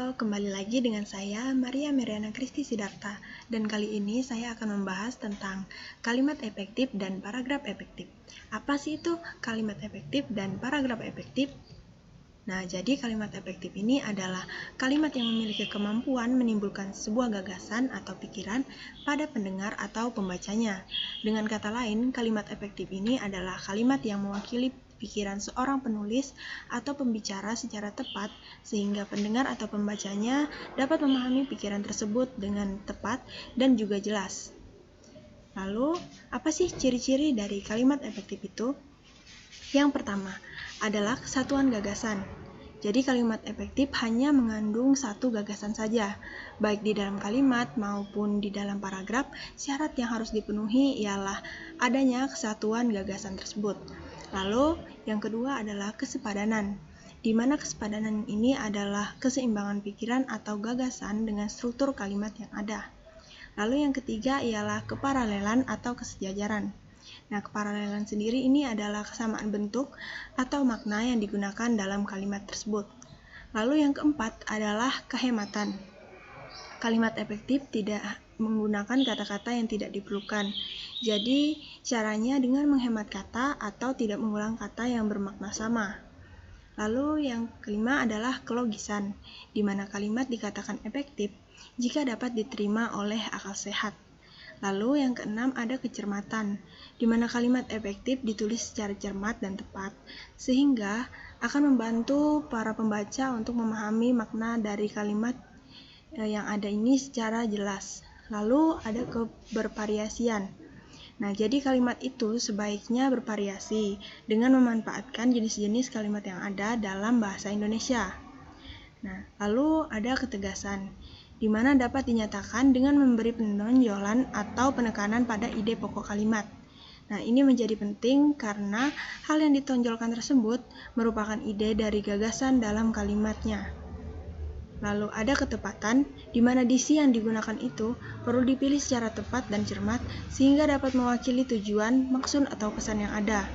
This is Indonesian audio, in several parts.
Halo, kembali lagi dengan saya Maria Meriana Kristi Sidarta, dan kali ini saya akan membahas tentang kalimat efektif dan paragraf efektif. Apa sih itu kalimat efektif dan paragraf efektif? Nah, jadi kalimat efektif ini adalah kalimat yang memiliki kemampuan menimbulkan sebuah gagasan atau pikiran pada pendengar atau pembacanya. Dengan kata lain, kalimat efektif ini adalah kalimat yang mewakili pikiran seorang penulis atau pembicara secara tepat sehingga pendengar atau pembacanya dapat memahami pikiran tersebut dengan tepat dan juga jelas. Lalu, apa sih ciri-ciri dari kalimat efektif itu? Yang pertama adalah kesatuan gagasan. Jadi kalimat efektif hanya mengandung satu gagasan saja, baik di dalam kalimat maupun di dalam paragraf. Syarat yang harus dipenuhi ialah adanya kesatuan gagasan tersebut. Lalu yang kedua adalah kesepadanan, di mana kesepadanan ini adalah keseimbangan pikiran atau gagasan dengan struktur kalimat yang ada. Lalu yang ketiga ialah keparalelan atau kesejajaran. Nah, keparalelan sendiri ini adalah kesamaan bentuk atau makna yang digunakan dalam kalimat tersebut. Lalu yang keempat adalah kehematan. Kalimat efektif tidak menggunakan kata-kata yang tidak diperlukan. Jadi, caranya dengan menghemat kata atau tidak mengulang kata yang bermakna sama. Lalu yang kelima adalah kelogisan, di mana kalimat dikatakan efektif jika dapat diterima oleh akal sehat. Lalu yang keenam ada kecermatan, di mana kalimat efektif ditulis secara cermat dan tepat, sehingga akan membantu para pembaca untuk memahami makna dari kalimat yang ada ini secara jelas. Lalu ada kebervariasian. Nah, jadi kalimat itu sebaiknya bervariasi dengan memanfaatkan jenis-jenis kalimat yang ada dalam bahasa Indonesia. Nah, lalu ada ketegasan, di mana dapat dinyatakan dengan memberi penonjolan atau penekanan pada ide pokok kalimat. Nah, ini menjadi penting karena hal yang ditonjolkan tersebut merupakan ide dari gagasan dalam kalimatnya. Lalu ada ketepatan, di mana diksi yang digunakan itu perlu dipilih secara tepat dan cermat sehingga dapat mewakili tujuan, maksud, atau pesan yang ada.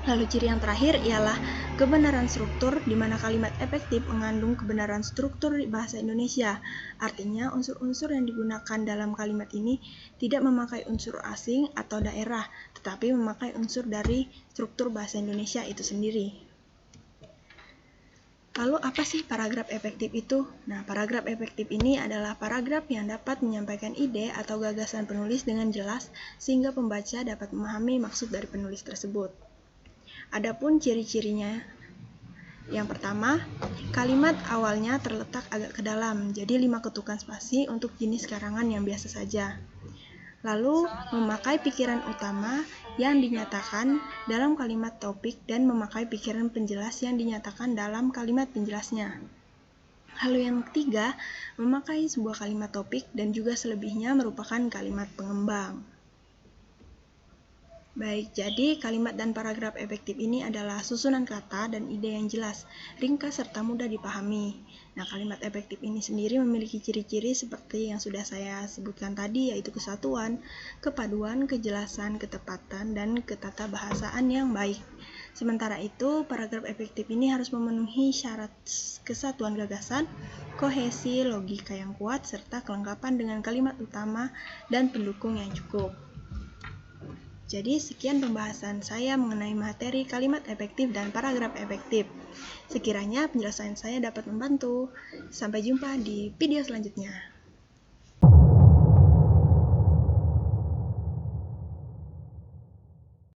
Lalu ciri yang terakhir ialah kebenaran struktur, di mana kalimat efektif mengandung kebenaran struktur bahasa Indonesia. Artinya unsur-unsur yang digunakan dalam kalimat ini tidak memakai unsur asing atau daerah, tetapi memakai unsur dari struktur bahasa Indonesia itu sendiri. Lalu apa sih paragraf efektif itu? Nah, paragraf efektif ini adalah paragraf yang dapat menyampaikan ide atau gagasan penulis dengan jelas sehingga pembaca dapat memahami maksud dari penulis tersebut. Adapun ciri-cirinya, yang pertama, kalimat awalnya terletak agak ke dalam, jadi 5 ketukan spasi untuk jenis karangan yang biasa saja. Lalu, memakai pikiran utama yang dinyatakan dalam kalimat topik dan memakai pikiran penjelas yang dinyatakan dalam kalimat penjelasnya. Lalu yang ketiga, memakai sebuah kalimat topik dan juga selebihnya merupakan kalimat pengembang. Baik, jadi kalimat dan paragraf efektif ini adalah susunan kata dan ide yang jelas, ringkas serta mudah dipahami. Nah, kalimat efektif ini sendiri memiliki ciri-ciri seperti yang sudah saya sebutkan tadi, yaitu kesatuan, kepaduan, kejelasan, ketepatan, dan ketatabahasaan yang baik. Sementara itu, paragraf efektif ini harus memenuhi syarat kesatuan gagasan, kohesi, logika yang kuat, serta kelengkapan dengan kalimat utama dan pendukung yang cukup. Jadi sekian pembahasan saya mengenai materi kalimat efektif dan paragraf efektif. Sekiranya penjelasan saya dapat membantu. Sampai jumpa di video selanjutnya.